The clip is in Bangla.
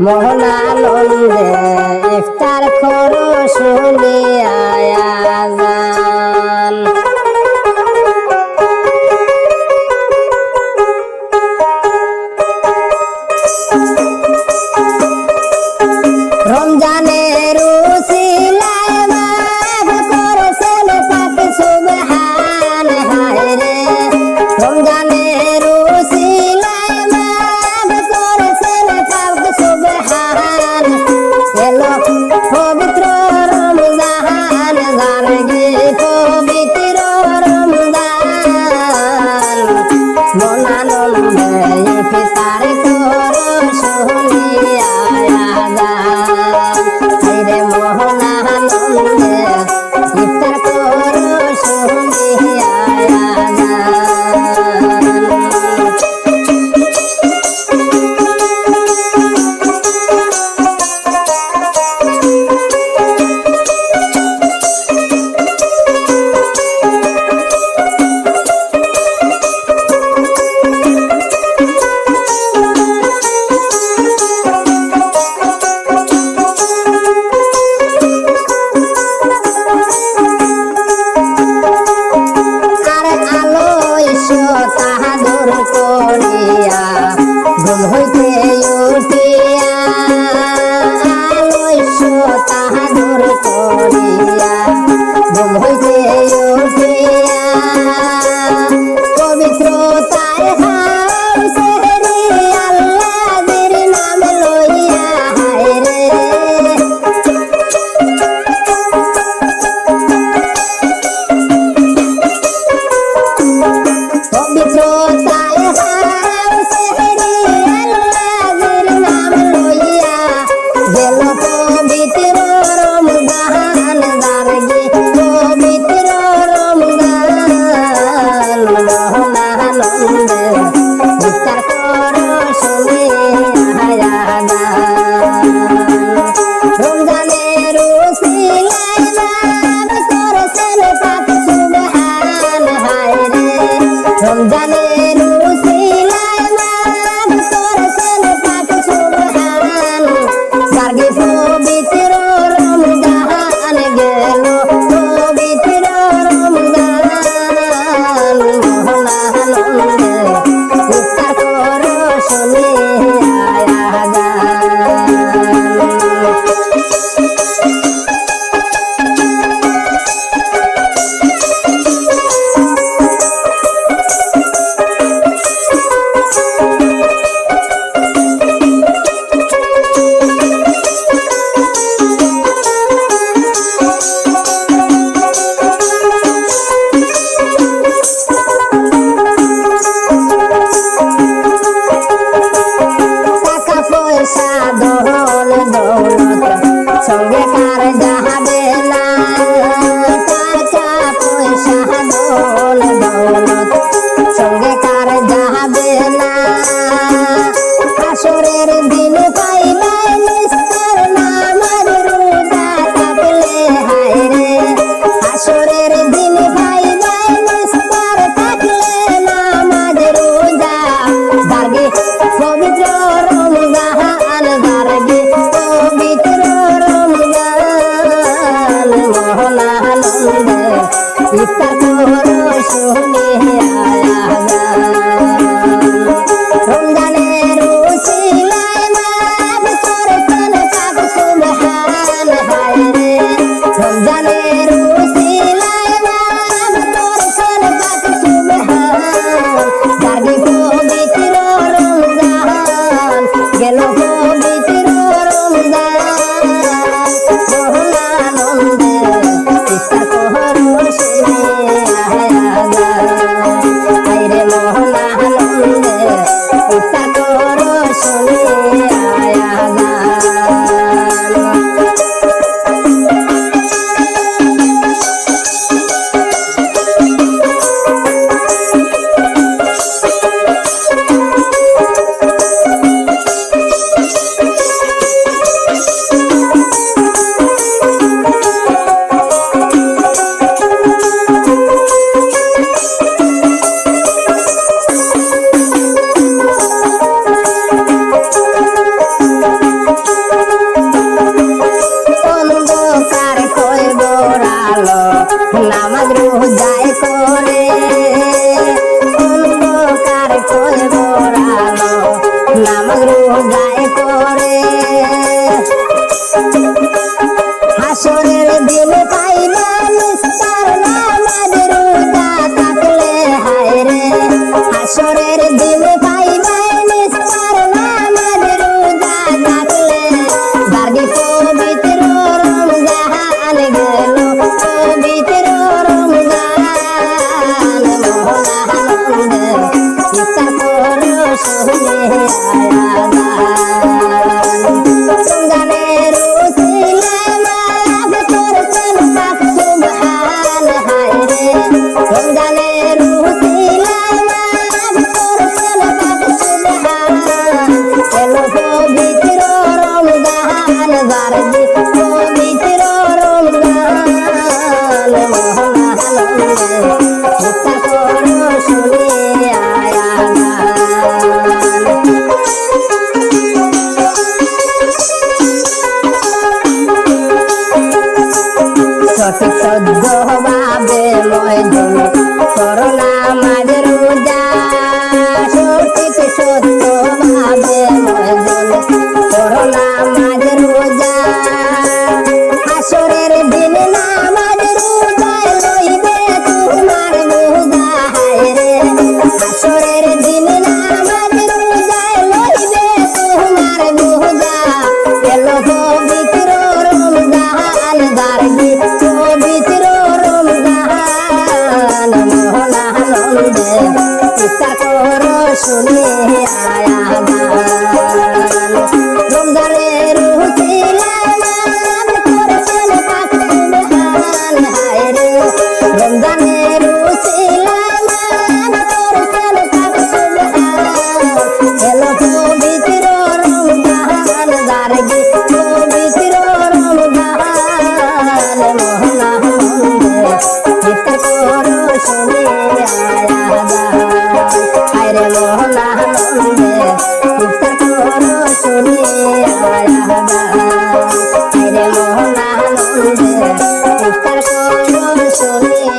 মোহনানন্দে ইফতার করো শুনিয়া আযান। রমজানের উসিলায় মাফ করেছেন পাক সুবহান, হায় রে রমজানের উসিলায় মাফ করেছেন পাক সুবহান। এলো পবিত্র রমজান, যার সঠিক সদ্য ভাবে ময়দন করোনা মাঝে রোজা সঠিক সত্য ভাবে ময়দন করোনা মাঝে রোজা হাসরের দিন নামাজ রোজায় লইবে তোমার বোঝা হায় রে হাসরের দিন নামাজ রোজায় লইবে তোমার বোঝা এলো পবিত্র রমজান দারবি পবিত্র রমজান মোহনানন্দে ইফতার করো শুনে আয়া গান রমজানের উসিলায় করেছেন পাক সুবহান হায় রে রমজানের উসিলায় করেছেন পাক সুবহান এলো পবিত্র রমজান দারবি পবিত্র রমজান মোহনানন্দে ইফতার করো শুনে আয়া গান হায় রে মোহনানন্দে ইফতার করো শুনে আয়া গান হায় রে মোহনানন্দে ইফতার করো শুনে